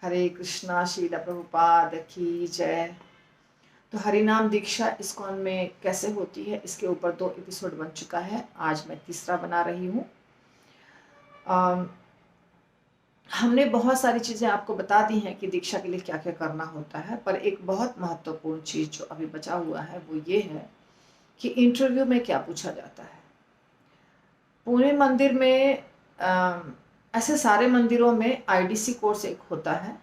हरे कृष्णा। श्रील प्रभुपाद की जय। तो हरिनाम दीक्षा इस्कॉन में कैसे होती है, इसके ऊपर 2 एपिसोड बन चुका है। आज मैं तीसरा बना रही हूँ। हमने बहुत सारी चीज़ें आपको बता दी हैं कि दीक्षा के लिए क्या क्या करना होता है, पर एक बहुत महत्वपूर्ण चीज़ जो अभी बचा हुआ है वो ये है कि इंटरव्यू में क्या पूछा जाता है। पुणे मंदिर में ऐसे सारे मंदिरों में आईडीसी कोर्स एक होता है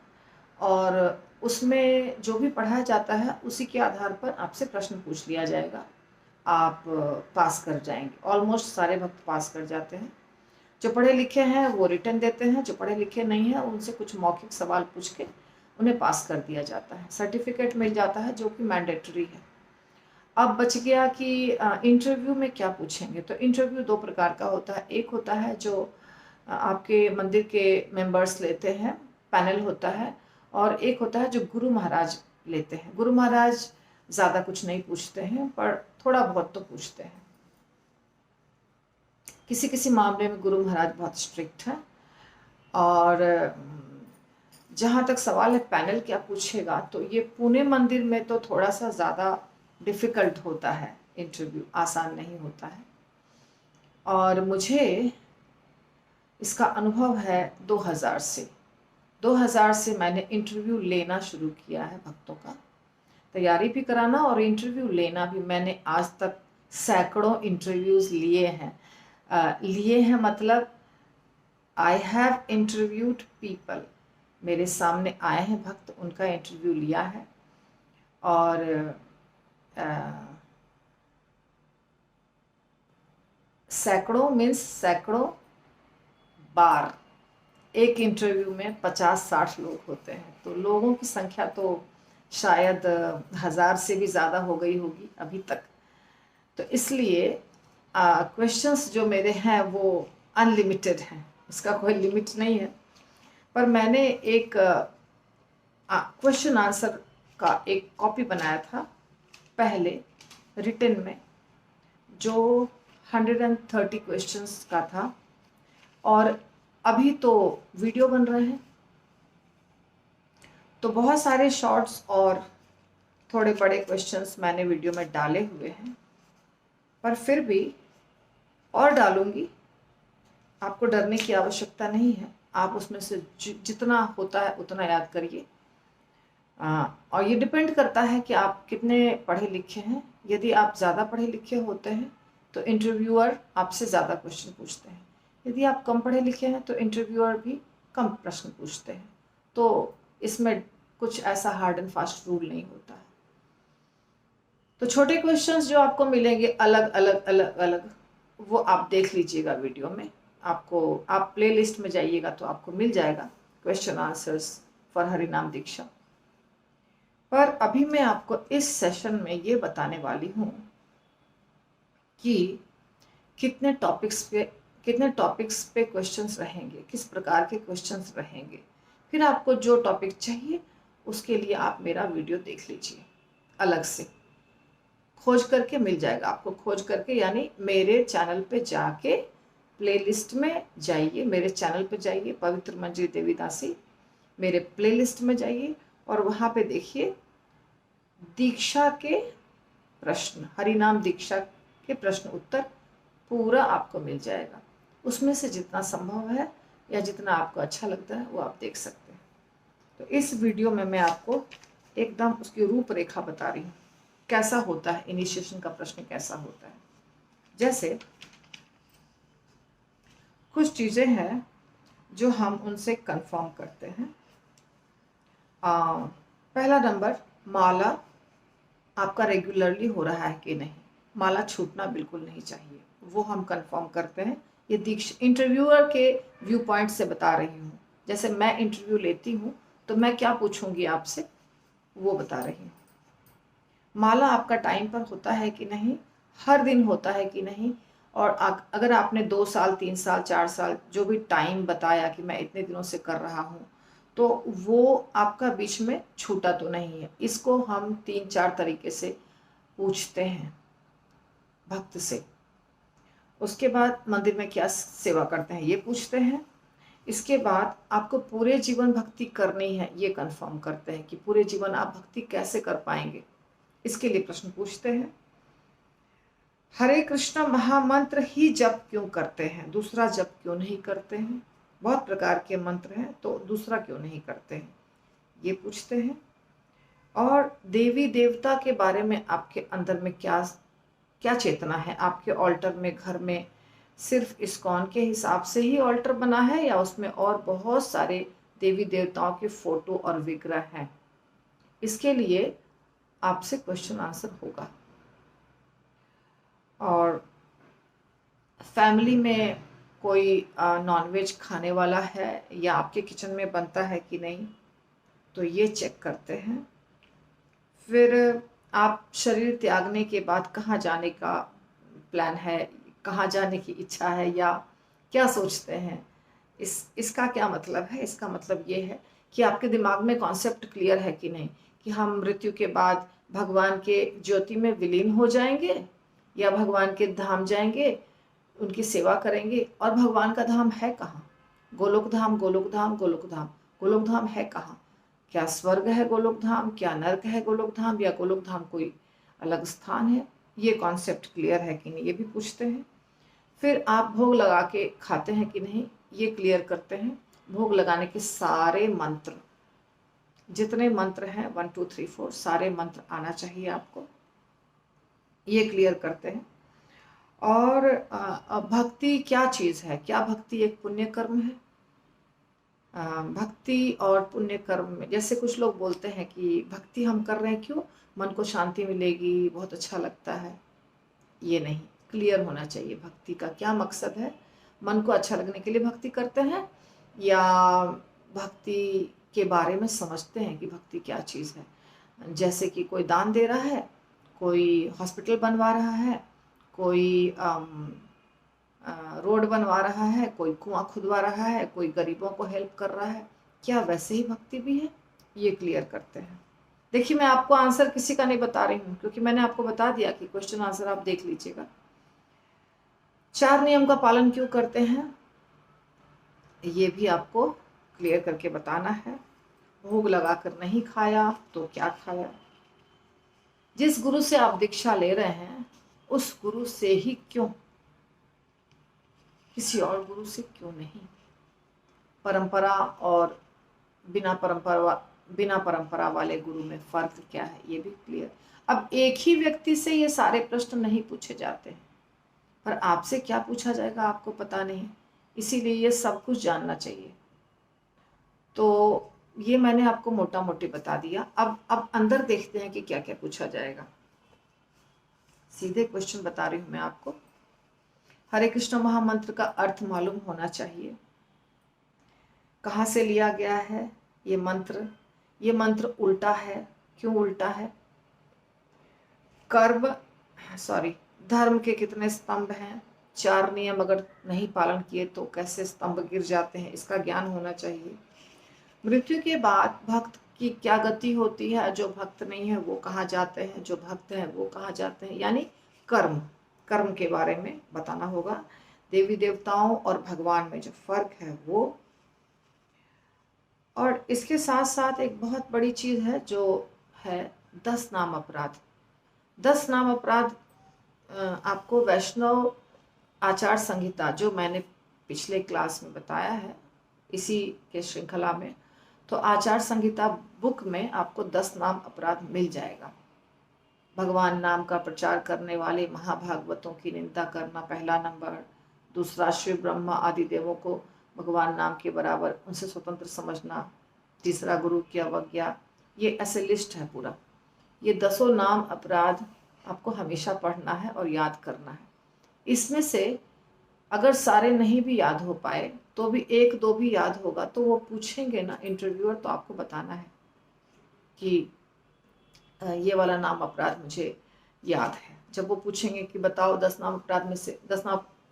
और उसमें जो भी पढ़ाया जाता है उसी के आधार पर आपसे प्रश्न पूछ लिया जाएगा। आप पास कर जाएंगे। ऑलमोस्ट सारे भक्त पास कर जाते हैं। जो पढ़े लिखे हैं वो रिटर्न देते हैं, जो पढ़े लिखे नहीं हैं उनसे कुछ मौखिक सवाल पूछ के उन्हें पास कर दिया जाता है। सर्टिफिकेट मिल जाता है जो कि मैंडेटरी है। अब बच गया कि इंटरव्यू में क्या पूछेंगे। तो इंटरव्यू 2 प्रकार का होता है। एक होता है जो आपके मंदिर के मेंबर्स लेते हैं, पैनल होता है, और एक होता है जो गुरु महाराज लेते हैं। गुरु महाराज ज़्यादा कुछ नहीं पूछते हैं, पर थोड़ा बहुत तो पूछते हैं। किसी किसी मामले में गुरु महाराज बहुत स्ट्रिक्ट हैं। और जहाँ तक सवाल है पैनल क्या पूछेगा, तो ये पुणे मंदिर में तो थोड़ा सा ज़्यादा डिफ़िकल्ट होता है। इंटरव्यू आसान नहीं होता है। और मुझे इसका अनुभव है 2000 से मैंने इंटरव्यू लेना शुरू किया है। भक्तों का तैयारी भी कराना और इंटरव्यू लेना भी। मैंने आज तक सैकड़ों इंटरव्यूज़ लिए हैं मतलब आई हैव इंटरव्यूड पीपल। मेरे सामने आए हैं भक्त, उनका इंटरव्यू लिया है। और सैकड़ों बार। एक इंटरव्यू में 50-60 लोग होते हैं, तो लोगों की संख्या तो शायद 1000 से भी ज़्यादा हो गई होगी अभी तक। तो इसलिए क्वेश्चंस जो मेरे हैं वो अनलिमिटेड हैं, इसका कोई लिमिट नहीं है। पर मैंने एक क्वेश्चन आंसर का एक कॉपी बनाया था पहले रिटन में, जो 130 क्वेश्चंस का था। और अभी तो वीडियो बन रहे हैं, तो बहुत सारे शॉर्ट्स और थोड़े बड़े क्वेश्चंस मैंने वीडियो में डाले हुए हैं, पर फिर भी और डालूंगी। आपको डरने की आवश्यकता नहीं है। आप उसमें से जितना होता है उतना याद करिए। और ये डिपेंड करता है कि आप कितने पढ़े लिखे हैं। यदि आप ज़्यादा पढ़े लिखे होते हैं तो इंटरव्यूअर आपसे ज़्यादा क्वेश्चन पूछते हैं। यदि आप कम पढ़े लिखे हैं तो इंटरव्यूअर भी कम प्रश्न पूछते हैं। तो इसमें कुछ ऐसा हार्ड एंड फास्ट रूल नहीं होता है। तो छोटे क्वेश्चंस जो आपको मिलेंगे अलग अलग अलग अलग, वो आप देख लीजिएगा वीडियो में। आप प्ले लिस्ट में जाइएगा तो आपको मिल जाएगा क्वेश्चन आंसर्स फॉर हरिनाम दीक्षा। पर अभी मैं आपको इस सेशन में ये बताने वाली हूँ कि कितने टॉपिक्स पे क्वेश्चंस रहेंगे, किस प्रकार के क्वेश्चंस रहेंगे। फिर आपको जो टॉपिक चाहिए उसके लिए आप मेरा वीडियो देख लीजिए। अलग से खोज करके मिल जाएगा आपको। खोज करके यानी मेरे चैनल पे जाके प्लेलिस्ट में जाइए, मेरे चैनल पे जाइए पवित्र मंजिल देवीदासी, मेरे प्लेलिस्ट में जाइए और वहाँ पे देखिए दीक्षा के प्रश्न, हरिनाम दीक्षा के प्रश्न उत्तर पूरा आपको मिल जाएगा। उसमें से जितना संभव है या जितना आपको अच्छा लगता है वो आप देख सकते हैं। तो इस वीडियो में मैं आपको एकदम उसकी रूपरेखा बता रही हूँ, कैसा होता है इनिशिएशन का प्रश्न, कैसा होता है। जैसे कुछ चीज़ें हैं जो हम उनसे कंफर्म करते हैं। पहला नंबर, माला आपका रेगुलरली हो रहा है कि नहीं। माला छूटना बिल्कुल नहीं चाहिए, वो हम कंफर्म करते हैं। ये दीक्षा इंटरव्यूअर के व्यू पॉइंट से बता रही हूँ। जैसे मैं इंटरव्यू लेती हूँ तो मैं क्या पूछूंगी आपसे, वो बता रही हूँ। माला आपका टाइम पर होता है कि नहीं, हर दिन होता है कि नहीं। और अगर आपने 2 साल 3 साल 4 साल जो भी टाइम बताया कि मैं इतने दिनों से कर रहा हूँ, तो वो आपका बीच में छूटा तो नहीं है। इसको हम 3-4 तरीके से पूछते हैं भक्त से। उसके बाद मंदिर में क्या सेवा करते हैं ये पूछते हैं। इसके बाद आपको पूरे जीवन भक्ति करनी है, ये कंफर्म करते हैं कि पूरे जीवन आप भक्ति कैसे कर पाएंगे, इसके लिए प्रश्न पूछते हैं। हरे कृष्ण महामंत्र ही जप क्यों करते हैं, दूसरा जप क्यों नहीं करते हैं? बहुत प्रकार के मंत्र हैं, तो दूसरा क्यों नहीं करते हैं, ये पूछते हैं। और देवी देवता के बारे में आपके अंदर में क्या क्या चेतना है? आपके ऑल्टर में, घर में सिर्फ इस्कॉन के हिसाब से ही ऑल्टर बना है या उसमें और बहुत सारे देवी देवताओं के फोटो और विग्रह हैं? इसके लिए आपसे क्वेश्चन आंसर होगा। और फैमिली में कोई नॉनवेज खाने वाला है या आपके किचन में बनता है कि नहीं, तो ये चेक करते हैं। फिर आप शरीर त्यागने के बाद कहाँ जाने का प्लान है, कहाँ जाने की इच्छा है या क्या सोचते हैं, इसका क्या मतलब है? इसका मतलब ये है कि आपके दिमाग में कॉन्सेप्ट क्लियर है कि नहीं, कि हम मृत्यु के बाद भगवान के ज्योति में विलीन हो जाएंगे या भगवान के धाम जाएंगे, उनकी सेवा करेंगे। और भगवान का धाम है कहाँ? गोलोक धाम, गोलोक धाम, गोलोक धाम। गोलोक धाम है कहाँ? क्या स्वर्ग है गोलोक धाम, क्या नर्क है गोलोक धाम, या गोलोक धाम कोई अलग स्थान है? ये कॉन्सेप्ट क्लियर है कि नहीं, ये भी पूछते हैं। फिर आप भोग लगा के खाते हैं कि नहीं, ये क्लियर करते हैं। भोग लगाने के सारे मंत्र, जितने मंत्र हैं 1 2 3 4 सारे मंत्र आना चाहिए आपको, ये क्लियर करते हैं। और भक्ति क्या चीज़ है? क्या भक्ति एक पुण्य कर्म है? भक्ति और पुण्य कर्म में, जैसे कुछ लोग बोलते हैं कि भक्ति हम कर रहे हैं क्यों, मन को शांति मिलेगी, बहुत अच्छा लगता है। ये नहीं, क्लियर होना चाहिए भक्ति का क्या मकसद है। मन को अच्छा लगने के लिए भक्ति करते हैं या भक्ति के बारे में समझते हैं कि भक्ति क्या चीज़ है। जैसे कि कोई दान दे रहा है, कोई हॉस्पिटल बनवा रहा है, कोई रोड बनवा रहा है, कोई कुआं खुदवा रहा है, कोई गरीबों को हेल्प कर रहा है, क्या वैसे ही भक्ति भी है? ये क्लियर करते हैं। देखिए, मैं आपको आंसर किसी का नहीं बता रही हूँ, क्योंकि मैंने आपको बता दिया कि क्वेश्चन आंसर आप देख लीजिएगा। 4 नियम का पालन क्यों करते हैं, ये भी आपको क्लियर करके बताना है। भोग लगाकर नहीं खाया तो क्या खाया? जिस गुरु से आप दीक्षा ले रहे हैं उस गुरु से ही क्यों, किसी और गुरु से क्यों नहीं? परंपरा और बिना परंपरा वाले गुरु में फर्क क्या है, ये भी क्लियर। अब एक ही व्यक्ति से ये सारे प्रश्न नहीं पूछे जाते हैं, पर आपसे क्या पूछा जाएगा आपको पता नहीं, इसीलिए ये सब कुछ जानना चाहिए। तो ये मैंने आपको मोटा मोटी बता दिया। अब अंदर देखते हैं कि क्या क्या पूछा जाएगा। सीधे क्वेश्चन बता रही हूं मैं आपको। हरे कृष्ण महामंत्र का अर्थ मालूम होना चाहिए। कहाँ से लिया गया है ये मंत्र? ये मंत्र उल्टा है, क्यों उल्टा है? धर्म के कितने स्तंभ हैं? 4 नियम अगर नहीं पालन किए तो कैसे स्तंभ गिर जाते हैं, इसका ज्ञान होना चाहिए। मृत्यु के बाद भक्त की क्या गति होती है, जो भक्त नहीं है वो कहाँ जाते हैं, जो भक्त हैं वो कहाँ जाते हैं, यानी कर्म के बारे में बताना होगा। देवी देवताओं और भगवान में जो फर्क है वो। और इसके साथ साथ एक बहुत बड़ी चीज़ है जो है 10 नाम अपराध। 10 नाम अपराध आपको वैष्णव आचार संहिता, जो मैंने पिछले क्लास में बताया है इसी के श्रृंखला में, तो आचार संहिता बुक में आपको 10 नाम अपराध मिल जाएगा। भगवान नाम का प्रचार करने वाले महाभागवतों की निंदा करना पहला नंबर, दूसरा शिव ब्रह्मा आदि देवों को भगवान नाम के बराबर उनसे स्वतंत्र समझना, तीसरा गुरु की अवज्ञा। ये ऐसे लिस्ट है पूरा। ये 10 नाम अपराध आपको हमेशा पढ़ना है और याद करना है। इसमें से अगर सारे नहीं भी याद हो पाए तो भी 1 2 भी याद होगा, तो वो पूछेंगे ना इंटरव्यूअर, तो आपको बताना है कि ये वाला नाम अपराध मुझे याद है। जब वो पूछेंगे कि बताओ 10 नाम अपराध में से 10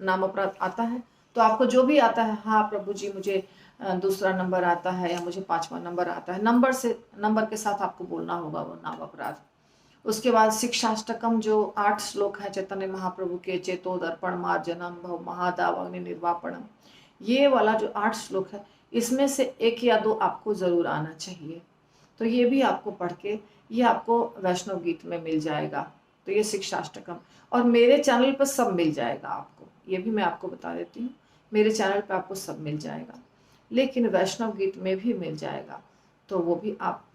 नाम अपराध आता है, तो आपको जो भी आता है, हाँ प्रभु जी मुझे दूसरा नंबर आता है या मुझे 5वां नंबर आता है, नंबर के साथ आपको बोलना होगा वो नाम अपराध। उसके बाद शिक्षाष्टकम जो 8 श्लोक है चैतन्य महाप्रभु के, चेतो दर्पण मार्जनम भव महादाव अग्नि निर्वापणम, ये वाला जो 8 श्लोक है, इसमें से 1 या 2 आपको ज़रूर आना चाहिए। तो ये भी आपको पढ़ के, ये आपको वैष्णव गीत में मिल जाएगा। तो ये शिक्षाष्टकम, और मेरे चैनल पर सब मिल जाएगा आपको, ये भी मैं आपको बता देती हूँ। मेरे चैनल पे आपको सब मिल जाएगा, लेकिन वैष्णव गीत में भी मिल जाएगा, तो वो भी आप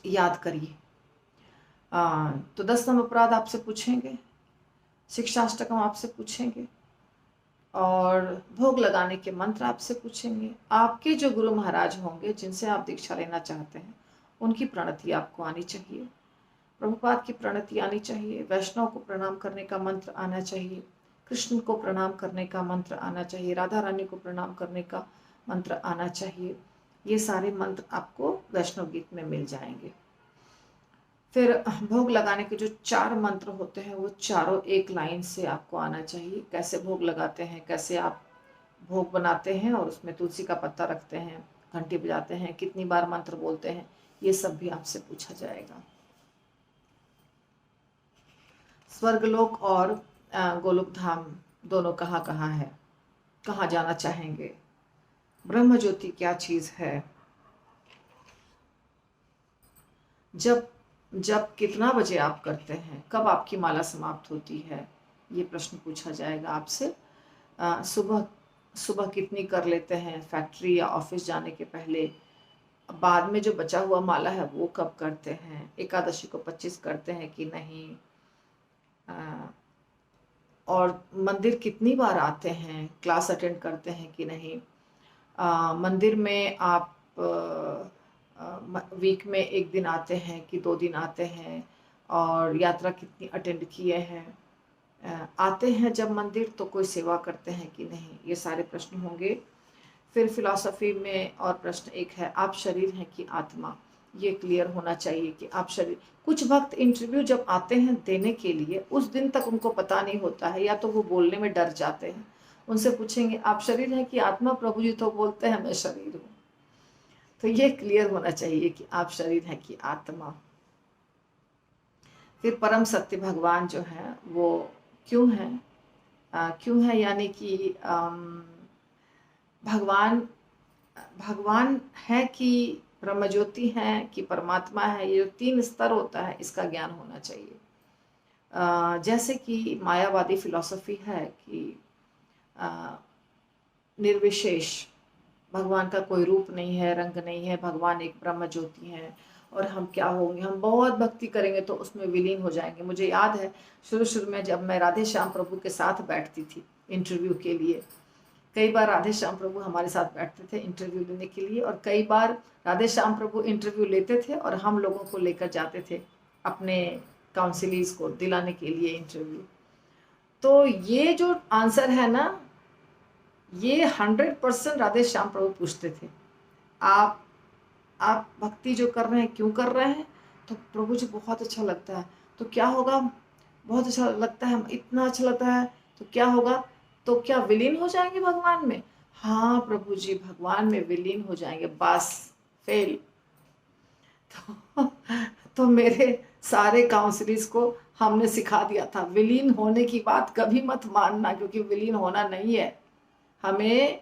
याद करिए। तो 10 नंबर अपराध आपसे पूछेंगे, शिक्षाष्टकम आपसे पूछेंगे, और भोग लगाने के मंत्र आपसे पूछेंगे। आपके जो गुरु महाराज होंगे जिनसे आप दीक्षा लेना चाहते हैं, उनकी प्रणति आपको आनी चाहिए, प्रभुपाद की प्रणति आनी चाहिए, वैष्णव को प्रणाम करने का मंत्र आना चाहिए, कृष्ण को प्रणाम करने का मंत्र आना चाहिए, राधा रानी को प्रणाम करने का मंत्र आना चाहिए। ये सारे मंत्र आपको वैष्णव गीत में मिल जाएंगे। फिर भोग लगाने के जो 4 मंत्र होते हैं, वो चारों एक लाइन से आपको आना चाहिए। कैसे भोग लगाते हैं, कैसे आप भोग बनाते हैं, और उसमें तुलसी का पत्ता रखते हैं, घंटी बजाते हैं, कितनी बार मंत्र बोलते हैं, ये सब भी आपसे पूछा जाएगा। स्वर्गलोक और गोलोक धाम दोनों कहाँ कहाँ है, कहाँ जाना चाहेंगे, ब्रह्म ज्योति क्या चीज़ है, जब जब कितना बजे आप करते हैं, कब आपकी माला समाप्त होती है, ये प्रश्न पूछा जाएगा आपसे। सुबह सुबह कितनी कर लेते हैं फैक्ट्री या ऑफिस जाने के पहले, बाद में जो बचा हुआ माला है वो कब करते हैं, एकादशी को 25 करते हैं कि नहीं, और मंदिर कितनी बार आते हैं, क्लास अटेंड करते हैं कि नहीं, मंदिर में आप वीक में 1 दिन आते हैं कि 2 दिन आते हैं, और यात्रा कितनी अटेंड किए हैं, आते हैं जब मंदिर तो कोई सेवा करते हैं कि नहीं, ये सारे प्रश्न होंगे। फिर फिलॉसफी में और प्रश्न एक है, आप शरीर हैं कि आत्मा, ये क्लियर होना चाहिए कि आप शरीर। कुछ भक्त इंटरव्यू जब आते हैं देने के लिए, उस दिन तक उनको पता नहीं होता है, या तो वो बोलने में डर जाते हैं। उनसे पूछेंगे आप शरीर हैं कि आत्मा, प्रभु जी तो बोलते हैं मैं शरीर हूँ। तो ये क्लियर होना चाहिए कि आप शरीर हैं कि आत्मा। फिर परम सत्य भगवान जो है वो क्यों है, क्यों है यानी कि भगवान भगवान है कि ब्रह्म ज्योति है कि परमात्मा है, ये जो 3 स्तर होता है इसका ज्ञान होना चाहिए। जैसे कि मायावादी फिलॉसफी है कि निर्विशेष, भगवान का कोई रूप नहीं है, रंग नहीं है, भगवान एक ब्रह्म ज्योति है, और हम क्या होंगे, हम बहुत भक्ति करेंगे तो उसमें विलीन हो जाएंगे। मुझे याद है शुरू शुरू में जब मैं राधे श्याम प्रभु के साथ बैठती थी इंटरव्यू के लिए, कई बार राधे श्याम प्रभु हमारे साथ बैठते थे इंटरव्यू लेने के लिए, और कई बार राधे श्याम प्रभु इंटरव्यू लेते थे और हम लोगों को लेकर जाते थे अपने काउंसिलीज को दिलाने के लिए इंटरव्यू। तो ये जो आंसर है ना, ये 100% राधे श्याम प्रभु पूछते थे, आप भक्ति जो कर रहे हैं क्यों कर रहे हैं, तो प्रभु जी बहुत अच्छा लगता है, तो क्या होगा, बहुत अच्छा लगता है, इतना अच्छा लगता है तो क्या होगा, तो क्या विलीन हो जाएंगे भगवान में, हाँ प्रभु जी भगवान में विलीन हो जाएंगे, बस फेल। तो मेरे सारे काउंसलिस को हमने सिखा दिया था, विलीन होने की बात कभी मत मानना, क्योंकि विलीन होना नहीं है, हमें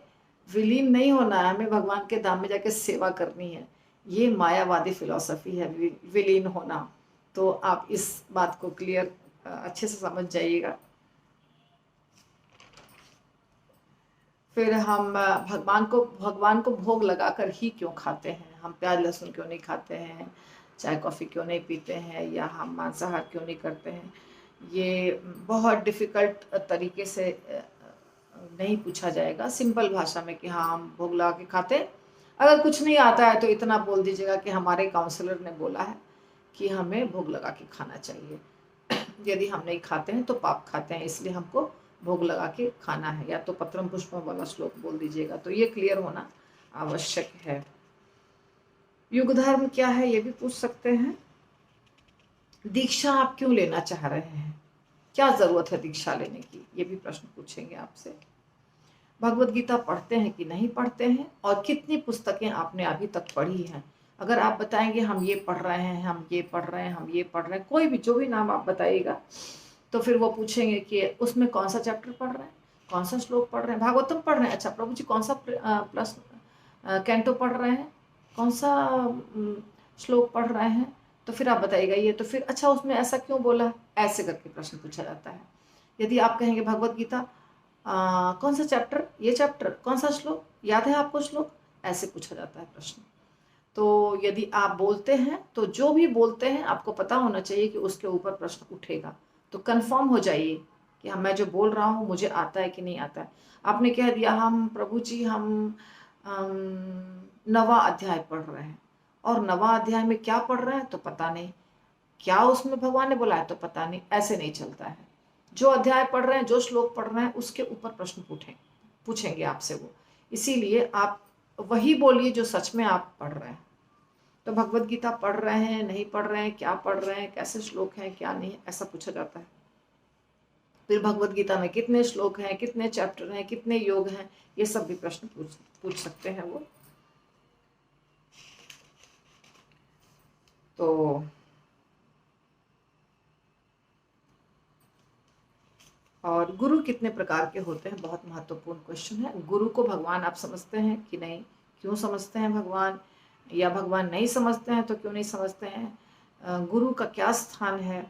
विलीन नहीं होना है, हमें भगवान के धाम में जाके सेवा करनी है। ये मायावादी फिलॉसफी है विलीन होना। तो आप इस बात को क्लियर अच्छे से समझ जाइएगा। फिर हम भगवान को भोग लगाकर ही क्यों खाते हैं, हम प्याज लहसुन क्यों नहीं खाते हैं, चाय कॉफ़ी क्यों नहीं पीते हैं, या हम मांसाहार क्यों नहीं करते हैं, ये बहुत डिफ़िकल्ट तरीके से नहीं पूछा जाएगा, सिंपल भाषा में कि हाँ हम भोग लगा के खाते हैं। अगर कुछ नहीं आता है तो इतना बोल दीजिएगा कि हमारे काउंसलर ने बोला है कि हमें भोग लगा के खाना चाहिए, यदि हम नहीं खाते हैं तो पाप खाते हैं, इसलिए हमको भोग लगा के खाना है, या तो पत्रम पुष्पम वाला श्लोक बोल दीजिएगा। तो ये क्लियर होना आवश्यक है। युग धर्म क्या है ये भी पूछ सकते हैं। दीक्षा आप क्यों लेना चाह रहे हैं, क्या जरूरत है दीक्षा लेने की, ये भी प्रश्न पूछेंगे आपसे। भगवत गीता पढ़ते हैं कि नहीं पढ़ते हैं, और कितनी पुस्तकें आपने अभी तक पढ़ी हैं। अगर आप बताएंगे हम ये पढ़ रहे हैं, हम ये पढ़ रहे हैं, हम ये पढ़ रहे हैं, कोई भी जो भी नाम आप बताइएगा, तो फिर वो पूछेंगे कि उसमें कौन सा चैप्टर पढ़ रहे हैं, कौन सा श्लोक पढ़ रहे हैं? भागवतम पढ़ रहे हैं, अच्छा प्रभु जी कौन सा प्लस कैंटो पढ़ रहे हैं, कौन सा श्लोक पढ़ रहे हैं? तो फिर आप बताइएगा ये, तो फिर अच्छा उसमें ऐसा क्यों बोला, ऐसे करके प्रश्न पूछा जाता है। यदि आप कहेंगे भगवत गीता कौन सा चैप्टर, ये चैप्टर कौन सा श्लोक, याद है आपको श्लोक, ऐसे पूछा जाता है प्रश्न। तो यदि आप बोलते हैं तो जो भी बोलते हैं आपको पता होना चाहिए कि उसके ऊपर प्रश्न उठेगा, तो कंफर्म हो जाइए कि हाँ मैं जो बोल रहा हूँ मुझे आता है कि नहीं आता है। आपने कह दिया हम प्रभु जी हम 9वां अध्याय पढ़ रहे हैं, और 9वां अध्याय में क्या पढ़ रहे हैं तो पता नहीं, क्या उसमें भगवान ने बोला है तो पता नहीं, ऐसे नहीं चलता है। जो अध्याय पढ़ रहे हैं, जो श्लोक पढ़ रहे हैं, उसके ऊपर प्रश्न पूछेंगे आपसे वो, इसीलिए आप वही बोलिए जो सच में आप पढ़ रहे हैं। तो भगवत गीता पढ़ रहे हैं, नहीं पढ़ रहे हैं, क्या पढ़ रहे हैं, कैसे श्लोक हैं, क्या नहीं, ऐसा पूछा जाता है। फिर भगवत गीता में कितने श्लोक हैं, कितने चैप्टर हैं, कितने योग हैं, ये सब भी प्रश्न पूछ सकते हैं वो। तो और गुरु कितने प्रकार के होते हैं, बहुत महत्वपूर्ण क्वेश्चन है। गुरु को भगवान आप समझते हैं कि नहीं, क्यों समझते हैं भगवान, या भगवान नहीं समझते हैं तो क्यों नहीं समझते हैं, गुरु का क्या स्थान है,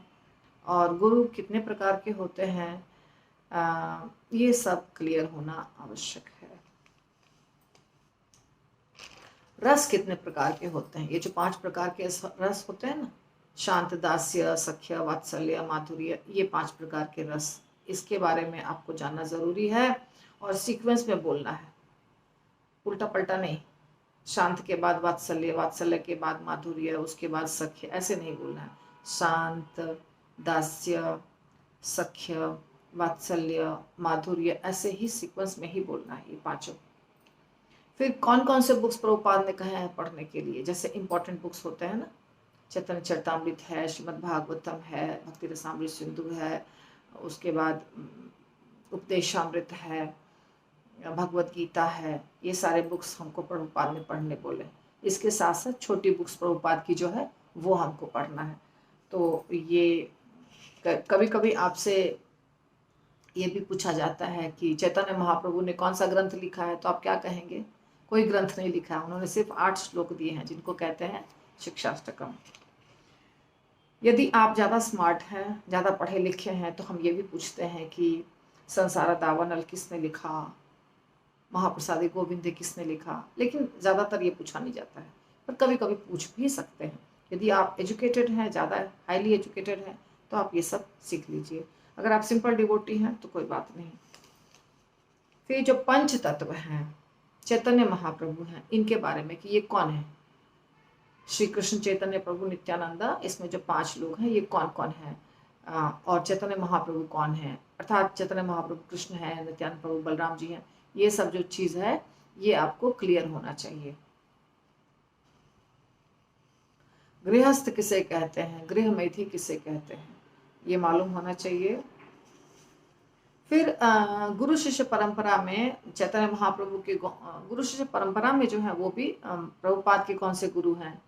और गुरु कितने प्रकार के होते हैं, ये सब क्लियर होना आवश्यक है। रस कितने प्रकार के होते हैं, ये जो 5 प्रकार के रस होते हैं ना, शांत, दास्य, सख्य, वात्सल्य, माधुर्य, ये 5 प्रकार के रस, इसके बारे में आपको जानना जरूरी है, और सीक्वेंस में बोलना है, उल्टा पलटा नहीं। शांत के बाद वात्सल्य, वात्सल्य के बाद माधुर्य, उसके बाद सख्य, ऐसे नहीं बोलना है। शांत, दास्य, सख्य, वात्सल्य, माधुर्य, ऐसे ही सीक्वेंस में ही बोलना है ये 5। फिर कौन कौन से बुक्स प्रभुपाद ने कहे हैं पढ़ने के लिए, जैसे इंपॉर्टेंट बुक्स होते हैं ना, चैतन्य चरितामृत है, श्रीमद् भागवतम है, भक्ति रसामृत सिंधु है, उसके बाद उपदेशामृत है, भगवत गीता है, ये सारे बुक्स हमको प्रभुपाद ने पढ़ने बोले। इसके साथ साथ छोटी बुक्स प्रभुपाद की जो है वो हमको पढ़ना है। तो ये कभी कभी आपसे ये भी पूछा जाता है कि चैतन्य महाप्रभु ने कौन सा ग्रंथ लिखा है, तो आप क्या कहेंगे, कोई ग्रंथ नहीं लिखा है, उन्होंने सिर्फ 8 श्लोक दिए हैं जिनको कहते हैं शिक्षाष्टकम। यदि आप ज़्यादा स्मार्ट हैं, ज़्यादा पढ़े लिखे हैं, तो हम ये भी पूछते हैं कि संसार दावानल किसने लिखा, महाप्रसादी गोविंदे किसने लिखा, लेकिन ज़्यादातर ये पूछा नहीं जाता है, पर कभी कभी पूछ भी सकते हैं। यदि आप एजुकेटेड हैं, ज़्यादा हाईली एजुकेटेड हैं, तो आप ये सब सीख लीजिए। अगर आप सिंपल डिवोटी हैं तो कोई बात नहीं। फिर जो पंच तत्व हैं, चैतन्य महाप्रभु हैं, इनके बारे में कि ये कौन है, श्री कृष्ण चैतन्य प्रभु नित्यानंदा, इसमें जो 5 लोग हैं ये कौन कौन है, और चैतन्य महाप्रभु कौन है, अर्थात चैतन्य महाप्रभु कृष्ण है, नित्यानंद प्रभु बलराम जी हैं, ये सब जो चीज़ है ये आपको क्लियर होना चाहिए। गृहस्थ किसे कहते हैं, गृहमेधी किसे कहते हैं, ये मालूम होना चाहिए। फिर गुरु शिष्य परंपरा में चैतन्य महाप्रभु के गुरु शिष्य परंपरा में जो है वो भी प्रभुपाद के कौन से गुरु हैं,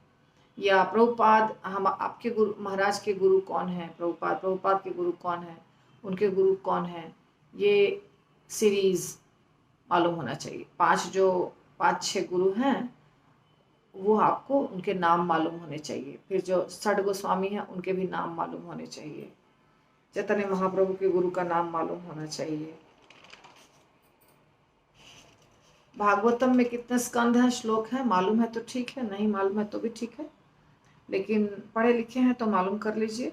या प्रभुपाद हम आपके गुरु महाराज के गुरु कौन है, प्रभुपाद के गुरु कौन है, उनके गुरु कौन है, ये सीरीज मालूम होना चाहिए। 5-6 गुरु हैं वो आपको उनके नाम मालूम होने चाहिए। फिर जो 6 गोस्वामी हैं उनके भी नाम मालूम होने चाहिए। चैतन्य महाप्रभु के गुरु का नाम मालूम होना चाहिए। भागवतम में कितने स्कंद हैं, श्लोक हैं, मालूम है तो ठीक है, नहीं मालूम है तो भी ठीक है, लेकिन पढ़े लिखे हैं तो मालूम कर लीजिए।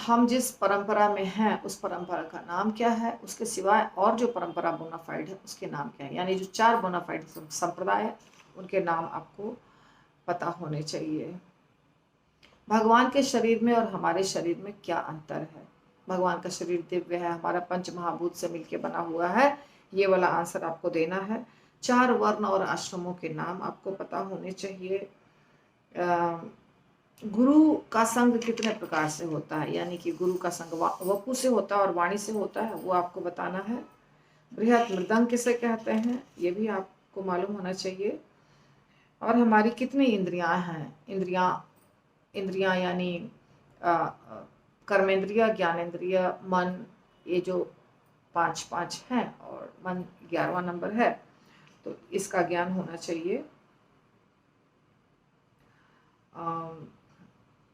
हम जिस परंपरा में हैं उस परंपरा का नाम क्या है, उसके सिवाय और जो परंपरा बोनाफाइड है उसके नाम क्या है, यानी जो 4 बोनाफाइड संप्रदाय है उनके नाम आपको पता होने चाहिए। भगवान के शरीर में और हमारे शरीर में क्या अंतर है, भगवान का शरीर दिव्य है, हमारा पंच महाभूत से मिलके बना हुआ है, ये वाला आंसर आपको देना है। 4 वर्ण और आश्रमों के नाम आपको पता होने चाहिए। गुरु का संग कितने प्रकार से होता है, यानी कि गुरु का संग वपु से होता है और वाणी से होता है, वो आपको बताना है। बृहत मृदंग किसे कहते हैं, ये भी आपको मालूम होना चाहिए। और हमारी कितनी इंद्रियां हैं, इंद्रियां यानी कर्मेंद्रिय, ज्ञानेंद्रिय, मन, ये जो 5-5 हैं और मन 11वां नंबर है, तो इसका ज्ञान होना चाहिए।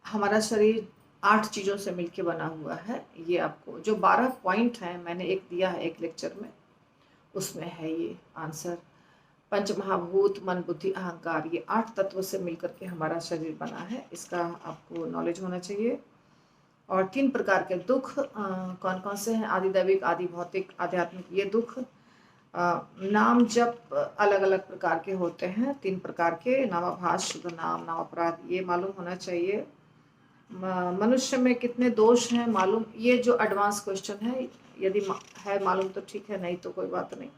हमारा शरीर 8 चीज़ों से मिलके बना हुआ है। ये आपको जो 12 पॉइंट हैं, मैंने एक दिया है एक लेक्चर में, उसमें है ये आंसर। पंच महाभूत, मन, बुद्धि, अहंकार, ये 8 तत्वों से मिलकर के हमारा शरीर बना है। इसका आपको नॉलेज होना चाहिए। और 3 प्रकार के दुख कौन कौन से हैं? आदि दैविक, आदि भौतिक, आध्यात्मिक। ये दुख नाम जप अलग अलग प्रकार के होते हैं, 3 प्रकार के, नामाभास, शुद्ध नाम, नाम अपराध, ये मालूम होना चाहिए। मनुष्य में कितने दोष हैं मालूम, ये जो एडवांस क्वेश्चन है, यदि है मालूम तो ठीक है, नहीं तो कोई बात नहीं।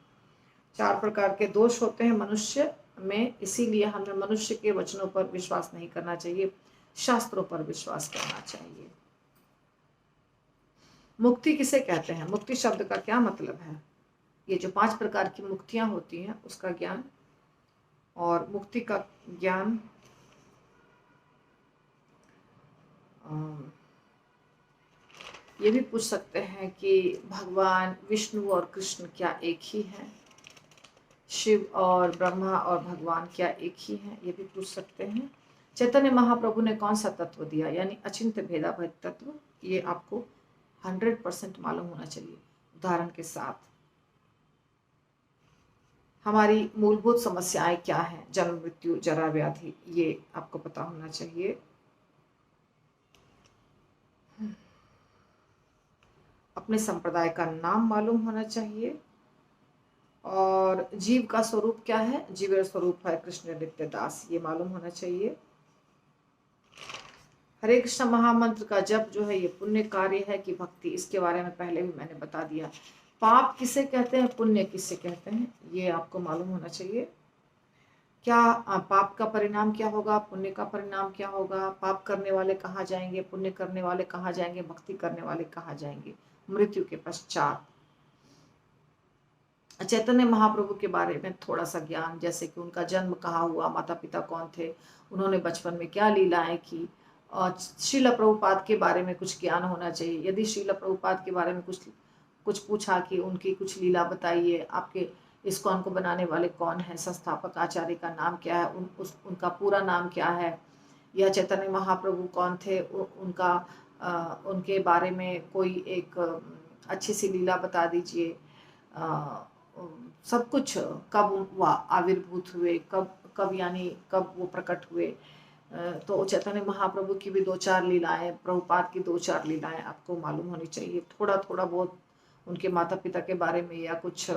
4 प्रकार के दोष होते हैं मनुष्य में, इसीलिए हमें मनुष्य के वचनों पर विश्वास नहीं करना चाहिए, शास्त्रों पर विश्वास करना चाहिए। मुक्ति किसे कहते हैं? मुक्ति शब्द का क्या मतलब है? ये जो 5 प्रकार की मुक्तियां होती हैं उसका ज्ञान, और मुक्ति का ज्ञान ये भी पूछ सकते हैं कि भगवान विष्णु और कृष्ण क्या एक ही हैं? शिव और ब्रह्मा और भगवान क्या एक ही हैं? ये भी पूछ सकते हैं। चैतन्य महाप्रभु ने कौन सा तत्व दिया, यानी अचिंत्य भेदाभेद तत्व, ये आपको 100% मालूम होना चाहिए उदाहरण के साथ। हमारी मूलभूत समस्याएं क्या हैं? जन्म, मृत्यु, जरा, व्याधि, ये आपको पता होना चाहिए। अपने संप्रदाय का नाम मालूम होना चाहिए। और जीव का स्वरूप क्या है? जीव स्वरूप है कृष्ण नित्य दास, ये मालूम होना चाहिए। हरे कृष्ण महामंत्र का जप जो है ये पुण्य कार्य है कि भक्ति, इसके बारे में पहले भी मैंने बता दिया। पाप किसे कहते हैं, पुण्य किसे कहते हैं, ये आपको मालूम होना चाहिए। क्या पाप का परिणाम क्या होगा, पुण्य का परिणाम क्या होगा, पाप करने वाले कहाँ जाएंगे, पुण्य करने वाले कहाँ जाएंगे, भक्ति करने वाले कहाँ जाएंगे मृत्यु के पश्चात। चैतन्य महाप्रभु के बारे में थोड़ा सा ज्ञान, जैसे कि उनका जन्म कहाँ हुआ, माता पिता कौन थे, उन्होंने बचपन में क्या लीलाएं की, और श्रील प्रभुपाद के बारे में कुछ ज्ञान होना चाहिए। यदि श्रील प्रभुपाद के बारे में कुछ पूछा कि उनकी कुछ लीला बताइए, आपके इस्कॉन को बनाने वाले कौन है, संस्थापक आचार्य का नाम क्या है, उनका पूरा नाम क्या है, या चैतन्य महाप्रभु कौन थे, उनके बारे में कोई एक अच्छी सी लीला बता दीजिए। सब कुछ, कब वो आविर्भूत हुए, कब यानी कब वो प्रकट हुए। तो चैतन्य महाप्रभु की भी 2-4 लीलाएं, प्रभुपाद की 2-4 लीलाएं आपको मालूम होनी चाहिए। थोड़ा थोड़ा बहुत उनके माता पिता के बारे में, या कुछ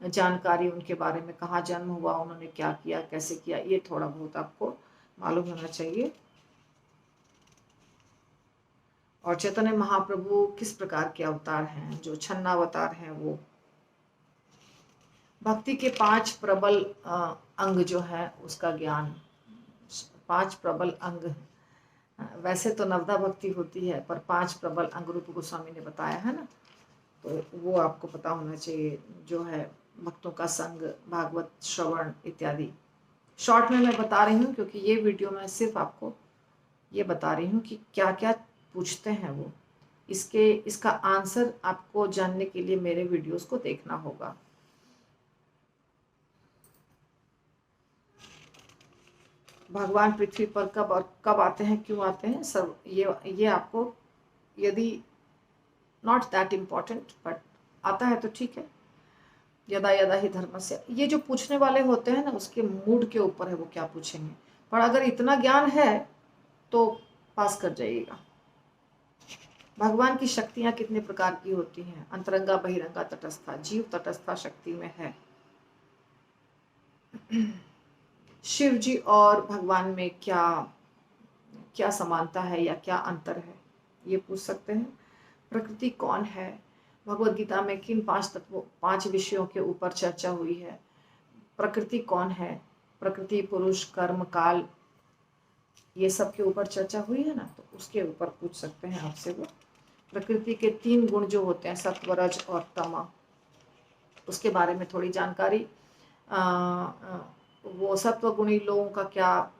जानकारी उनके बारे में, कहाँ जन्म हुआ, उन्होंने क्या किया, कैसे किया, ये थोड़ा बहुत आपको मालूम होना चाहिए। और चैतन्य महाप्रभु किस प्रकार के अवतार हैं? जो छन्नावतार हैं वो। भक्ति के 5 प्रबल अंग जो है उसका ज्ञान, 5 प्रबल अंग। वैसे तो नवदा भक्ति होती है, पर 5 प्रबल अंग रूप गोस्वामी ने बताया है ना, तो वो आपको पता होना चाहिए। जो है भक्तों का संग, भागवत श्रवण इत्यादि। शॉर्ट में मैं बता रही हूँ क्योंकि ये वीडियो में सिर्फ आपको ये बता रही हूँ कि क्या क्या पूछते हैं वो। इसका आंसर आपको जानने के लिए मेरे वीडियोस को देखना होगा। भगवान पृथ्वी पर कब आते हैं, क्यों आते हैं, सब ये आपको, यदि नॉट दैट इम्पॉर्टेंट, बट आता है तो ठीक है। यदा यदा ही धर्म से, ये जो पूछने वाले होते हैं ना, उसके मूड के ऊपर है वो क्या पूछेंगे। पर अगर इतना ज्ञान है तो पास कर जाइएगा। भगवान की शक्तियां कितने प्रकार की होती हैं? अंतरंगा, बहिरंगा, तटस्था। जीव तटस्था शक्ति में है। शिव जी और भगवान में क्या क्या समानता है या क्या अंतर है, ये पूछ सकते हैं। प्रकृति कौन है? भगवद गीता में किन 5 विषयों के ऊपर चर्चा हुई है? प्रकृति कौन है? प्रकृति, पुरुष, कर्म, काल, ये सब के ऊपर चर्चा हुई है ना, तो उसके ऊपर पूछ सकते हैं आपसे वो। प्रकृति के 3 गुण जो होते हैं, सत्व, रज और तम, उसके बारे में थोड़ी जानकारी। वो सत्व गुणी लोगों का क्या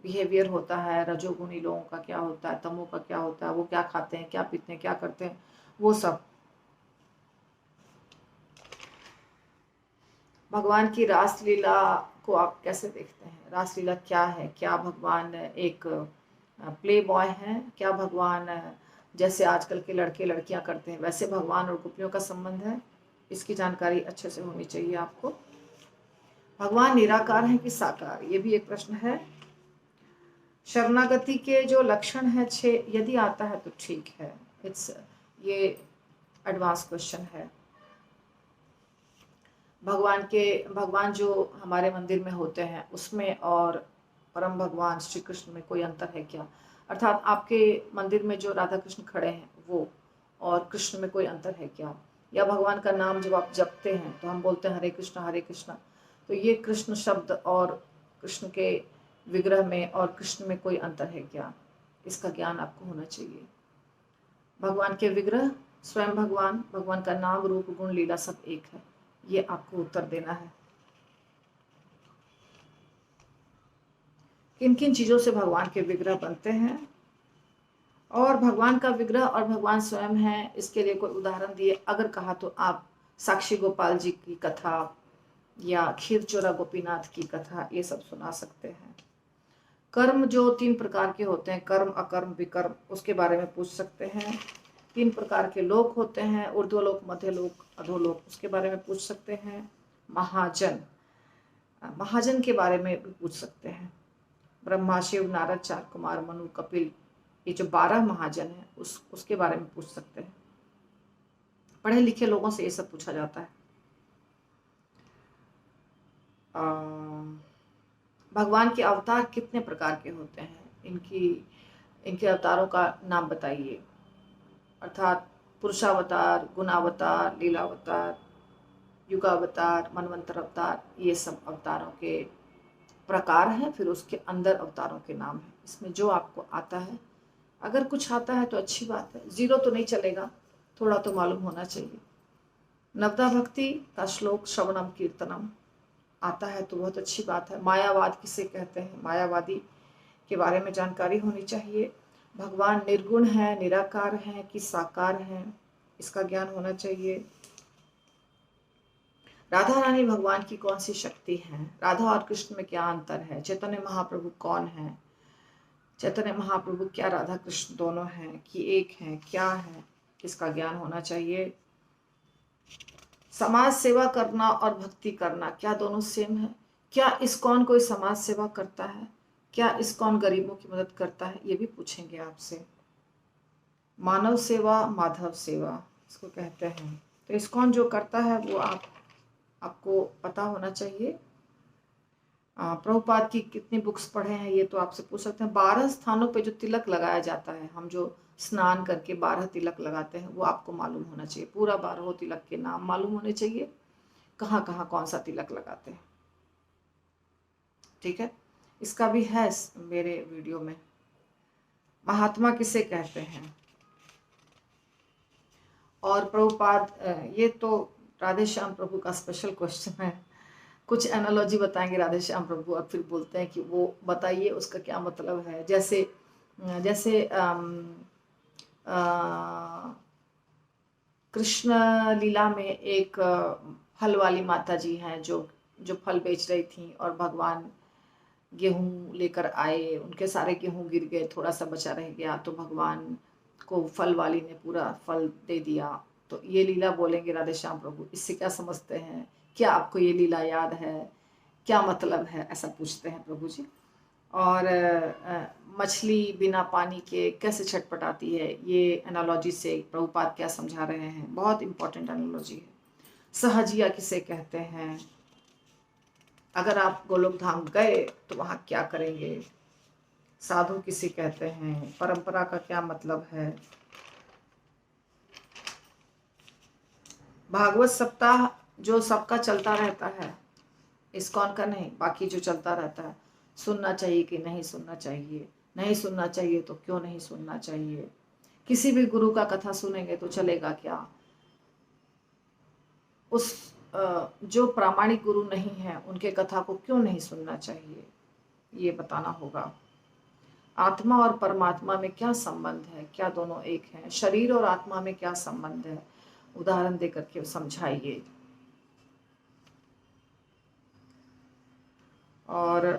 बिहेवियर होता है, रजोगुणी लोगों का क्या होता है, तमो का क्या होता है, वो क्या खाते हैं, क्या पीते हैं, क्या करते हैं, वो सब। भगवान की रासलीला को आप कैसे देखते हैं? रासलीला क्या है? क्या भगवान एक प्ले बॉय हैं? क्या भगवान जैसे आजकल के लड़के लड़कियां करते हैं वैसे भगवान और गोपियों का संबंध है? इसकी जानकारी अच्छे से होनी चाहिए आपको। भगवान निराकार है कि साकार, ये भी एक प्रश्न है। शरणागति के जो लक्षण है 6, यदि आता है तो ठीक है। ये एडवांस क्वेश्चन है। भगवान जो हमारे मंदिर में होते हैं उसमें और परम भगवान श्री कृष्ण में कोई अंतर है क्या? अर्थात आपके मंदिर में जो राधा कृष्ण खड़े हैं वो और कृष्ण में कोई अंतर है क्या? या भगवान का नाम जब आप जपते हैं तो हम बोलते हैं हरे कृष्णा हरे कृष्णा, तो ये कृष्ण शब्द और कृष्ण के विग्रह में और कृष्ण में कोई अंतर है क्या? इसका ज्ञान आपको होना चाहिए। भगवान के विग्रह स्वयं भगवान का नाम रूप गुण लीला सब एक है, ये आपको उत्तर देना है। किन किन चीजों से भगवान के विग्रह बनते हैं और भगवान का विग्रह और भगवान स्वयं है, इसके लिए कोई उदाहरण दिए अगर कहा तो आप साक्षी गोपाल जी की कथा या खीर चोरा गोपीनाथ की कथा ये सब सुना सकते हैं। कर्म जो 3 प्रकार के होते हैं, कर्म अकर्म विकर्म, उसके बारे में पूछ सकते हैं। 3 प्रकार के लोक होते हैं, ऊर्ध्वलोक मध्यलोक अधोलोक, उसके बारे में पूछ सकते हैं। महाजन के बारे में भी पूछ सकते हैं। ब्रह्मा शिव नारद चार कुमार मनु कपिल, ये जो 12 महाजन है उसके बारे में पूछ सकते हैं। पढ़े लिखे लोगों से ये सब पूछा जाता है। भगवान के अवतार कितने प्रकार के होते हैं? इनके अवतारों का नाम बताइए। अर्थात पुरुषावतार, गुणावतार, लीलावतार, युगावतार, मनवंतर अवतार, ये सब अवतारों के प्रकार हैं। फिर उसके अंदर अवतारों के नाम हैं। इसमें जो आपको आता है, अगर कुछ आता है तो अच्छी बात है, 0 तो नहीं चलेगा, थोड़ा तो मालूम होना चाहिए। नवदा भक्ति का श्लोक श्रवणम कीर्तनम आता है तो बहुत अच्छी बात है। मायावाद किसे कहते हैं? मायावादी के बारे में जानकारी होनी चाहिए। भगवान निर्गुण है, निराकार है कि साकार है, इसका ज्ञान होना चाहिए। राधा रानी भगवान की कौन सी शक्ति है? राधा और कृष्ण में क्या अंतर है? चैतन्य महाप्रभु कौन है? चैतन्य महाप्रभु क्या राधा कृष्ण दोनों हैं कि एक हैं? क्या है? इसका ज्ञान होना चाहिए। समाज सेवा करना और भक्ति करना क्या दोनों सेम है? क्या इस्कॉन कोई समाज सेवा करता है? क्या इस्कॉन गरीबों की मदद करता है? ये भी पूछेंगे आपसे। मानव सेवा माधव सेवा इसको कहते हैं। तो इस्कॉन जो करता है वो आपको पता होना चाहिए। प्रभुपाद की कितनी बुक्स पढ़े हैं ये तो आपसे पूछ सकते हैं। 12 स्थानों पे जो तिलक लगाया जाता है, हम जो स्नान करके 12 तिलक लगाते हैं, वो आपको मालूम होना चाहिए। पूरा 12 तिलक के नाम मालूम होने चाहिए, कहाँ कहाँ कौन सा तिलक लगाते हैं। ठीक है, इसका भी है मेरे वीडियो में। महात्मा किसे कहते हैं? और प्रभुपाद, ये तो राधे श्याम प्रभु का स्पेशल क्वेश्चन है। कुछ एनालॉजी बताएंगे राधे श्याम प्रभु और फिर बोलते हैं कि वो बताइए उसका क्या मतलब है। जैसे जैसे कृष्ण लीला में एक फल वाली माता जी हैं जो फल बेच रही थी और भगवान गेहूं लेकर आए, उनके सारे गेहूं गिर गए, थोड़ा सा बचा रह गया तो भगवान को फल वाली ने पूरा फल दे दिया। तो ये लीला बोलेंगे राधे श्याम प्रभु, इससे क्या समझते हैं? क्या आपको ये लीला याद है? क्या मतलब है? ऐसा पूछते हैं प्रभु जी। और मछली बिना पानी के कैसे छटपटाती है, ये एनालॉजी से प्रभुपाद क्या समझा रहे हैं। बहुत इंपॉर्टेंट एनालॉजी है। सहजिया किसे कहते हैं? अगर आप गोलोक धाम गए तो वहां क्या करेंगे? साधु किसे कहते हैं? परंपरा का क्या मतलब है? भागवत सप्ताह जो सबका चलता रहता है, इस्कॉन का नहीं, बाकी जो चलता रहता है, सुनना चाहिए कि नहीं सुनना चाहिए? नहीं सुनना चाहिए तो क्यों नहीं सुनना चाहिए? किसी भी गुरु का कथा सुनेंगे तो चलेगा क्या? उस जो प्रामाणिक गुरु नहीं है उनके कथा को क्यों नहीं सुनना चाहिए, ये बताना होगा। आत्मा और परमात्मा में क्या संबंध है, क्या दोनों एक हैं? शरीर और आत्मा में क्या संबंध है, उदाहरण दे करके समझाइए। और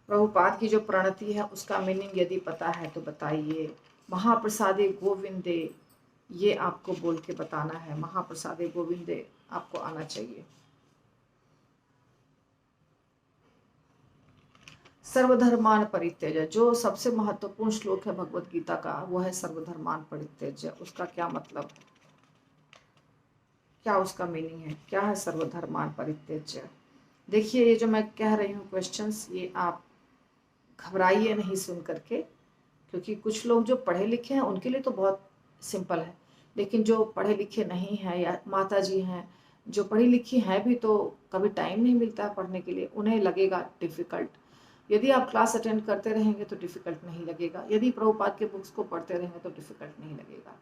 प्रभुपाद की जो प्रणति है उसका मीनिंग यदि पता है तो बताइए। महाप्रसादे गोविंदे, ये आपको बोल के बताना है। महाप्रसादे गोविंदे आपको आना चाहिए। सर्वधर्मान परित्यज्य, जो सबसे महत्वपूर्ण श्लोक है भगवत गीता का, वो है सर्वधर्मान परित्यज्य। उसका क्या मतलब है, क्या उसका मीनिंग है, क्या है सर्वधर्मान परित्यज्य? देखिए, ये जो मैं कह रही हूँ क्वेश्चंस, ये आप घबराइए नहीं सुन करके, क्योंकि कुछ लोग जो पढ़े लिखे हैं उनके लिए तो बहुत सिंपल है, लेकिन जो पढ़े लिखे नहीं हैं या माता जी हैं जो पढ़ी लिखी हैं भी तो कभी टाइम नहीं मिलता है पढ़ने के लिए, उन्हें लगेगा डिफ़िकल्ट। यदि आप क्लास अटेंड करते रहेंगे तो डिफ़िकल्ट नहीं लगेगा, यदि प्रभुपाद के बुक्स को पढ़ते रहेंगे तो डिफ़िकल्ट नहीं लगेगा।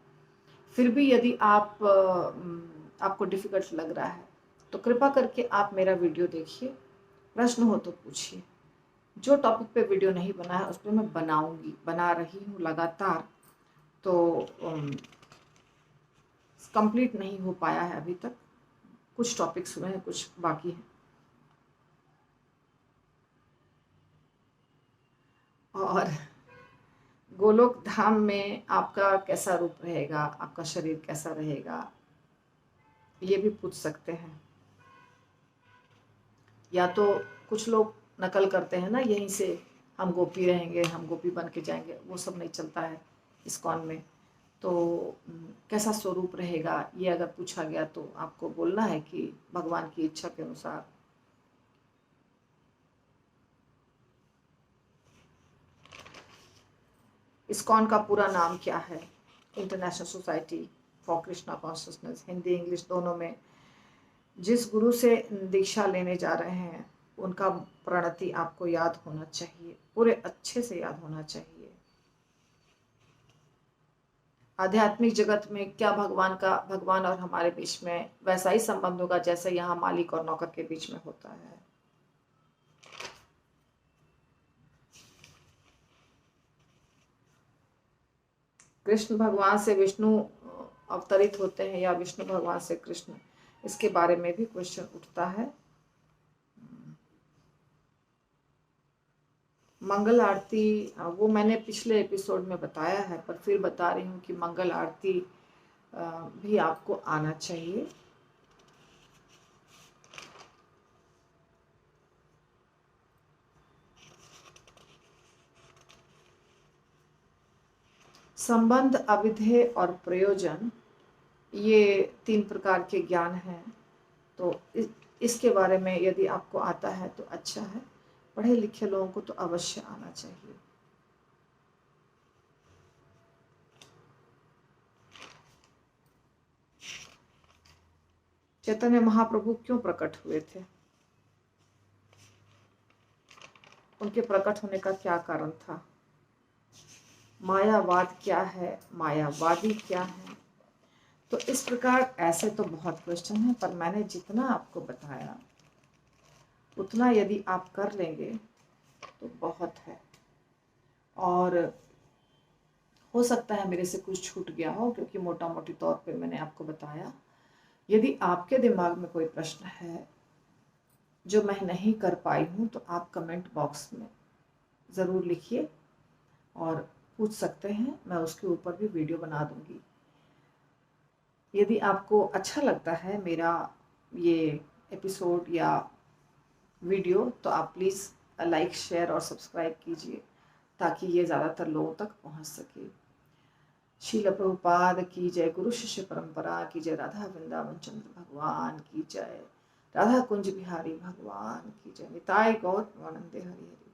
फिर भी यदि आपको डिफ़िकल्ट लग रहा है तो कृपा करके आप मेरा वीडियो देखिए, प्रश्न हो तो पूछिए। जो टॉपिक पे वीडियो नहीं बना है उस पर मैं बना रही हूँ लगातार, तो कंप्लीट नहीं हो पाया है अभी तक, कुछ टॉपिक्स हुए हैं, कुछ बाकी हैं। और गोलोक धाम में आपका कैसा रूप रहेगा, आपका शरीर कैसा रहेगा, ये भी पूछ सकते हैं। या तो कुछ लोग नकल करते हैं ना, यहीं से हम गोपी रहेंगे, हम गोपी बन के जाएंगे, वो सब नहीं चलता है इस्कॉन में। तो कैसा स्वरूप रहेगा ये अगर पूछा गया तो आपको बोलना है कि भगवान की इच्छा के अनुसार। इस्कॉन का पूरा नाम क्या है? International society for Krishna consciousness, Hindi English दोनों में। जिस गुरु से दीक्षा लेने जा रहे हैं उनका प्रणति आपको याद होना चाहिए, पूरे अच्छे से याद होना चाहिए। आध्यात्मिक जगत में क्या भगवान और हमारे बीच में वैसा ही संबंध होगा जैसे यहाँ मालिक और नौकर के बीच में होता है। कृष्ण भगवान से विष्णु अवतरित होते हैं या विष्णु भगवान से कृष्ण, इसके बारे में भी क्वेश्चन उठता है। मंगल आरती, वो मैंने पिछले एपिसोड में बताया है, पर फिर बता रही हूँ कि मंगल आरती भी आपको आना चाहिए। संबंध, अविधेय और प्रयोजन, ये 3 प्रकार के ज्ञान हैं। तो इसके बारे में यदि आपको आता है तो अच्छा है, पढ़े लिखे लोगों को तो अवश्य आना चाहिए। चैतन्य महाप्रभु क्यों प्रकट हुए थे? उनके प्रकट होने का क्या कारण था? मायावाद क्या है, मायावादी क्या है? तो इस प्रकार ऐसे तो बहुत क्वेश्चन हैं, पर मैंने जितना आपको बताया उतना यदि आप कर लेंगे तो बहुत है। और हो सकता है मेरे से कुछ छूट गया हो, क्योंकि मोटा मोटी तौर पे मैंने आपको बताया। यदि आपके दिमाग में कोई प्रश्न है जो मैं नहीं कर पाई हूँ तो आप कमेंट बॉक्स में ज़रूर लिखिए और पूछ सकते हैं, मैं उसके ऊपर भी वीडियो बना दूंगी। यदि आपको अच्छा लगता है मेरा ये एपिसोड या वीडियो तो आप प्लीज़ लाइक शेयर और सब्सक्राइब कीजिए, ताकि ये ज़्यादातर लोगों तक पहुंच सके। श्रील प्रभुपाद की जय, गुरु शिष्य परंपरा की जय, राधा वृंदावन चंद्र भगवान की जय, राधा कुंज बिहारी भगवान की जय, निताय गौर प्रेमानंदे हरि हरि।